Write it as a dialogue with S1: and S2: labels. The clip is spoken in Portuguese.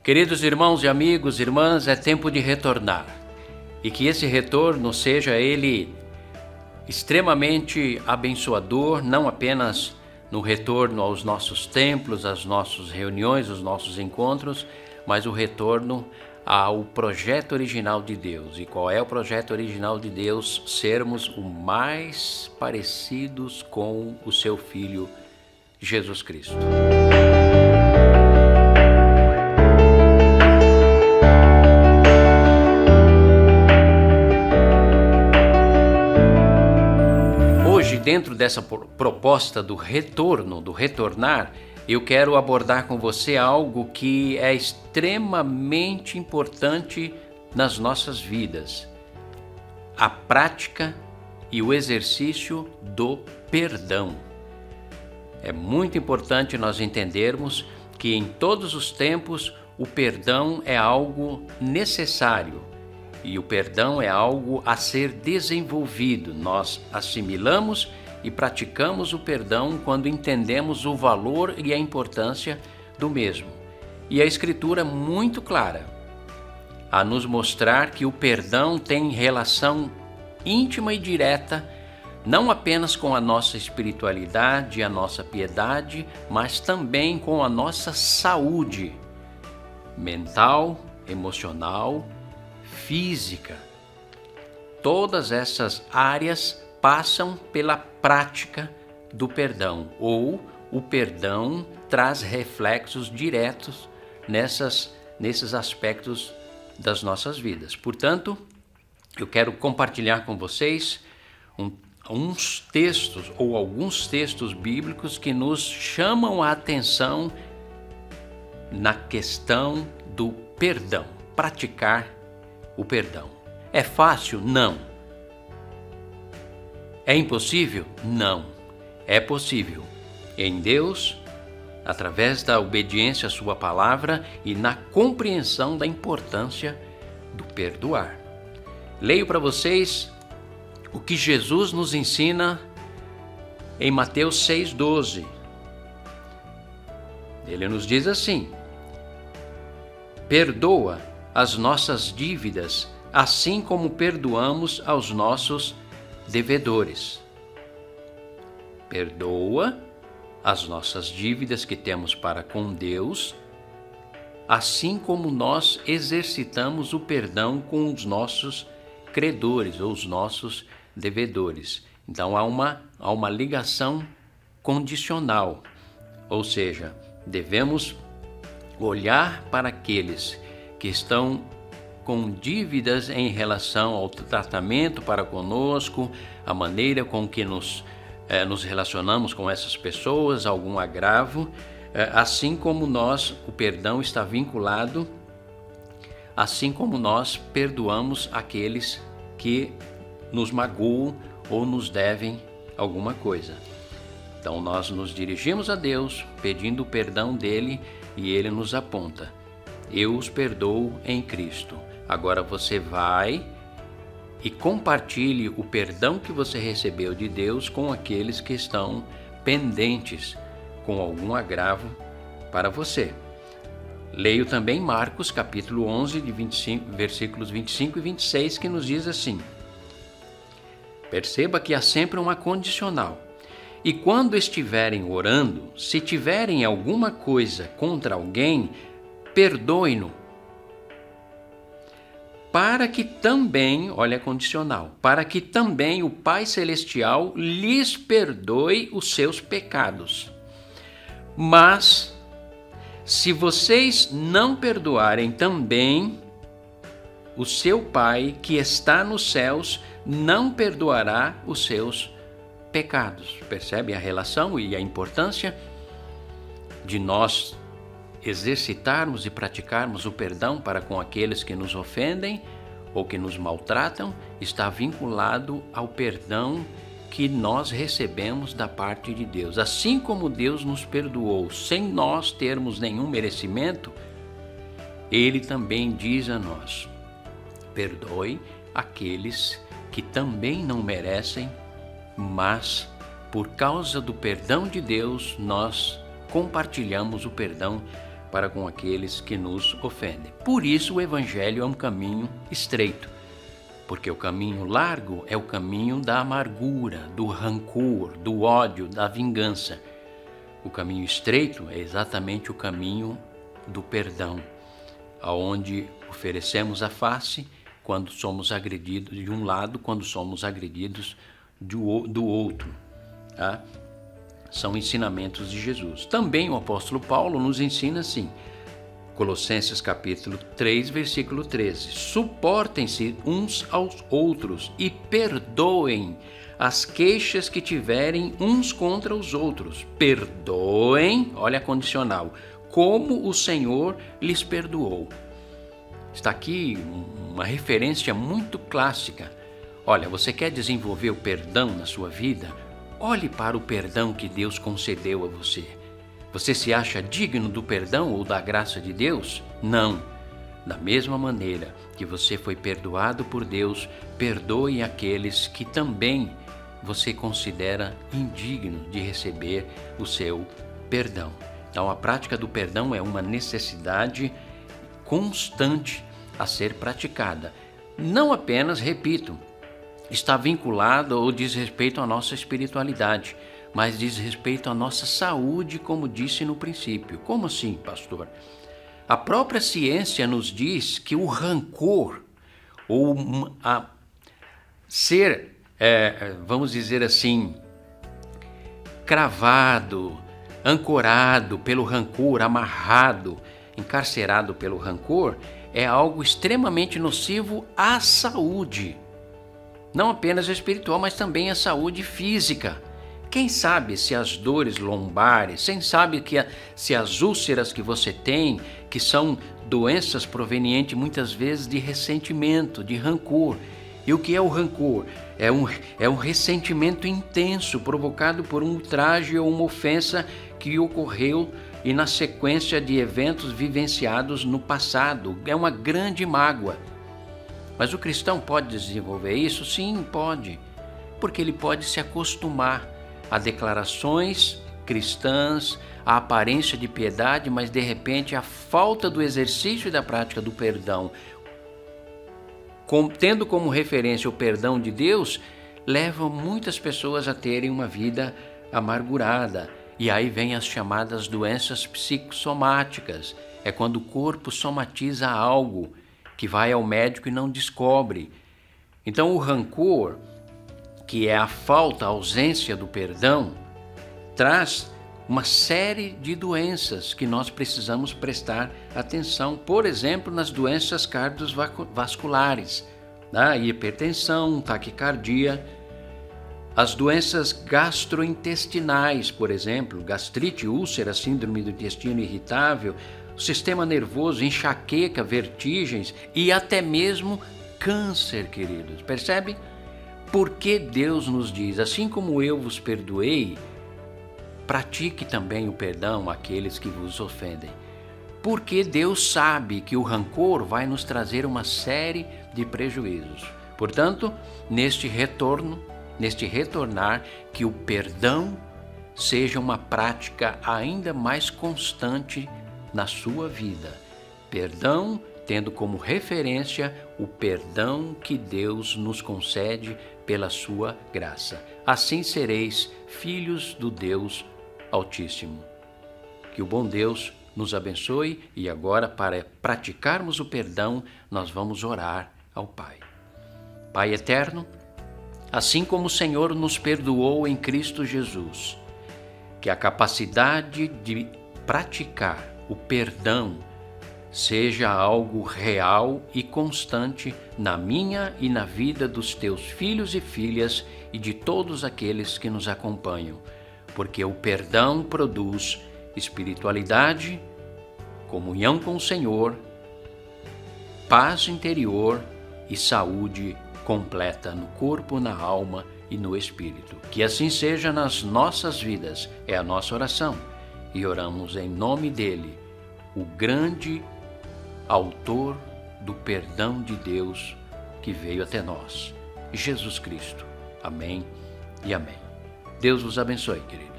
S1: Queridos irmãos e amigos, irmãs, é tempo de retornar. E que esse retorno seja ele extremamente abençoador, não apenas no retorno aos nossos templos, às nossas reuniões, aos nossos encontros, mas o retorno ao projeto original de Deus. E qual é o projeto original de Deus? Sermos o mais parecidos com o seu Filho, Jesus Cristo. Hoje, dentro dessa proposta do retorno, do retornar, eu quero abordar com você algo que é extremamente importante nas nossas vidas: a prática e o exercício do perdão. É muito importante nós entendermos que em todos os tempos o perdão é algo necessário e o perdão é algo a ser desenvolvido. Nós assimilamos e praticamos o perdão quando entendemos o valor e a importância do mesmo. E a Escritura é muito clara a nos mostrar que o perdão tem relação íntima e direta, não apenas com a nossa espiritualidade, a nossa piedade, mas também com a nossa saúde mental, emocional, física. Todas essas áreas passam pela prática do perdão, ou o perdão traz reflexos diretos nesses aspectos das nossas vidas. Portanto, eu quero compartilhar com vocês uns textos ou alguns textos bíblicos que nos chamam a atenção na questão do perdão, praticar o perdão. É fácil? Não. É impossível? Não. É possível. Em Deus, através da obediência à sua palavra e na compreensão da importância do perdoar. Leio para vocês o que Jesus nos ensina em Mateus 6,12. Ele nos diz assim: perdoa as nossas dívidas, assim como perdoamos aos nossos devedores. Perdoa as nossas dívidas que temos para com Deus, assim como nós exercitamos o perdão com os nossos credores ou os nossos devedores. Então há uma ligação condicional, ou seja, devemos olhar para aqueles que estão com dívidas em relação ao tratamento para conosco, a maneira com que nos relacionamos com essas pessoas, algum agravo, assim como o perdão está vinculado, assim como nós perdoamos aqueles que nos magoam ou nos devem alguma coisa. Então nós nos dirigimos a Deus pedindo o perdão dele e ele nos aponta: eu os perdoo em Cristo. Agora você vai e compartilhe o perdão que você recebeu de Deus com aqueles que estão pendentes com algum agravo para você. Leio também Marcos capítulo 11, versículos 25 e 26, que nos diz assim: perceba que há sempre uma condicional. E quando estiverem orando, se tiverem alguma coisa contra alguém, perdoe-no, para que também, olha a condicional, para que também o Pai Celestial lhes perdoe os seus pecados. Mas, se vocês não perdoarem também, o seu Pai que está nos céus não perdoará os seus pecados. Percebe a relação e a importância de nós exercitarmos e praticarmos o perdão para com aqueles que nos ofendem ou que nos maltratam? Está vinculado ao perdão que nós recebemos da parte de Deus. Assim como Deus nos perdoou sem nós termos nenhum merecimento, Ele também diz a nós: perdoe aqueles que também não merecem, mas por causa do perdão de Deus, nós compartilhamos o perdão para com aqueles que nos ofendem. Por isso o Evangelho é um caminho estreito, porque o caminho largo é o caminho da amargura, do rancor, do ódio, da vingança. O caminho estreito é exatamente o caminho do perdão, aonde oferecemos a face quando somos agredidos de um lado, quando somos agredidos do outro. Tá? São ensinamentos de Jesus. Também o apóstolo Paulo nos ensina assim, Colossenses capítulo 3, versículo 13. Suportem-se uns aos outros e perdoem as queixas que tiverem uns contra os outros. Perdoem, olha a condicional, como o Senhor lhes perdoou. Está aqui uma referência muito clássica. Olha, você quer desenvolver o perdão na sua vida? Olhe para o perdão que Deus concedeu a você. Você se acha digno do perdão ou da graça de Deus? Não. Da mesma maneira que você foi perdoado por Deus, perdoe aqueles que também você considera indigno de receber o seu perdão. Então, a prática do perdão é uma necessidade constante a ser praticada. Não apenas, repito, está vinculado ou diz respeito à nossa espiritualidade, mas diz respeito à nossa saúde, como disse no princípio. Como assim, pastor? A própria ciência nos diz que o rancor, ou vamos dizer assim, cravado, ancorado pelo rancor, amarrado, encarcerado pelo rancor, é algo extremamente nocivo à saúde. Não apenas espiritual, mas também à saúde física. Quem sabe se as dores lombares, quem sabe se as úlceras que você tem, que são doenças provenientes muitas vezes de ressentimento, de rancor. E o que é o rancor? É um ressentimento intenso provocado por um ultraje ou uma ofensa que ocorreu e na sequência de eventos vivenciados no passado. É uma grande mágoa. Mas o cristão pode desenvolver isso? Sim, pode. Porque ele pode se acostumar a declarações cristãs, a aparência de piedade, mas de repente a falta do exercício e da prática do perdão, tendo como referência o perdão de Deus, leva muitas pessoas a terem uma vida amargurada. E aí vem as chamadas doenças psicossomáticas. É quando o corpo somatiza algo que vai ao médico e não descobre. Então o rancor, que é a falta, a ausência do perdão, traz uma série de doenças que nós precisamos prestar atenção. Por exemplo, nas doenças cardiovasculares, hipertensão, taquicardia, as doenças gastrointestinais, por exemplo, gastrite, úlcera, síndrome do intestino irritável, o sistema nervoso, enxaqueca, vertigens e até mesmo câncer, queridos. Percebe? Porque Deus nos diz, assim como eu vos perdoei, pratique também o perdão àqueles que vos ofendem. Porque Deus sabe que o rancor vai nos trazer uma série de prejuízos. Portanto, neste retornar, que o perdão seja uma prática ainda mais constante na sua vida. Perdão tendo como referência o perdão que Deus nos concede pela sua graça. Assim sereis filhos do Deus Altíssimo. Que o bom Deus nos abençoe e agora, para praticarmos o perdão, nós vamos orar ao Pai. Pai eterno, assim como o Senhor nos perdoou em Cristo Jesus, que a capacidade de praticar o perdão seja algo real e constante na minha e na vida dos teus filhos e filhas e de todos aqueles que nos acompanham, porque o perdão produz espiritualidade, comunhão com o Senhor, paz interior e saúde completa no corpo, na alma e no espírito. Que assim seja nas nossas vidas, é a nossa oração, e oramos em nome dele, o grande autor do perdão de Deus que veio até nós, Jesus Cristo. Amém e amém. Deus vos abençoe, querido.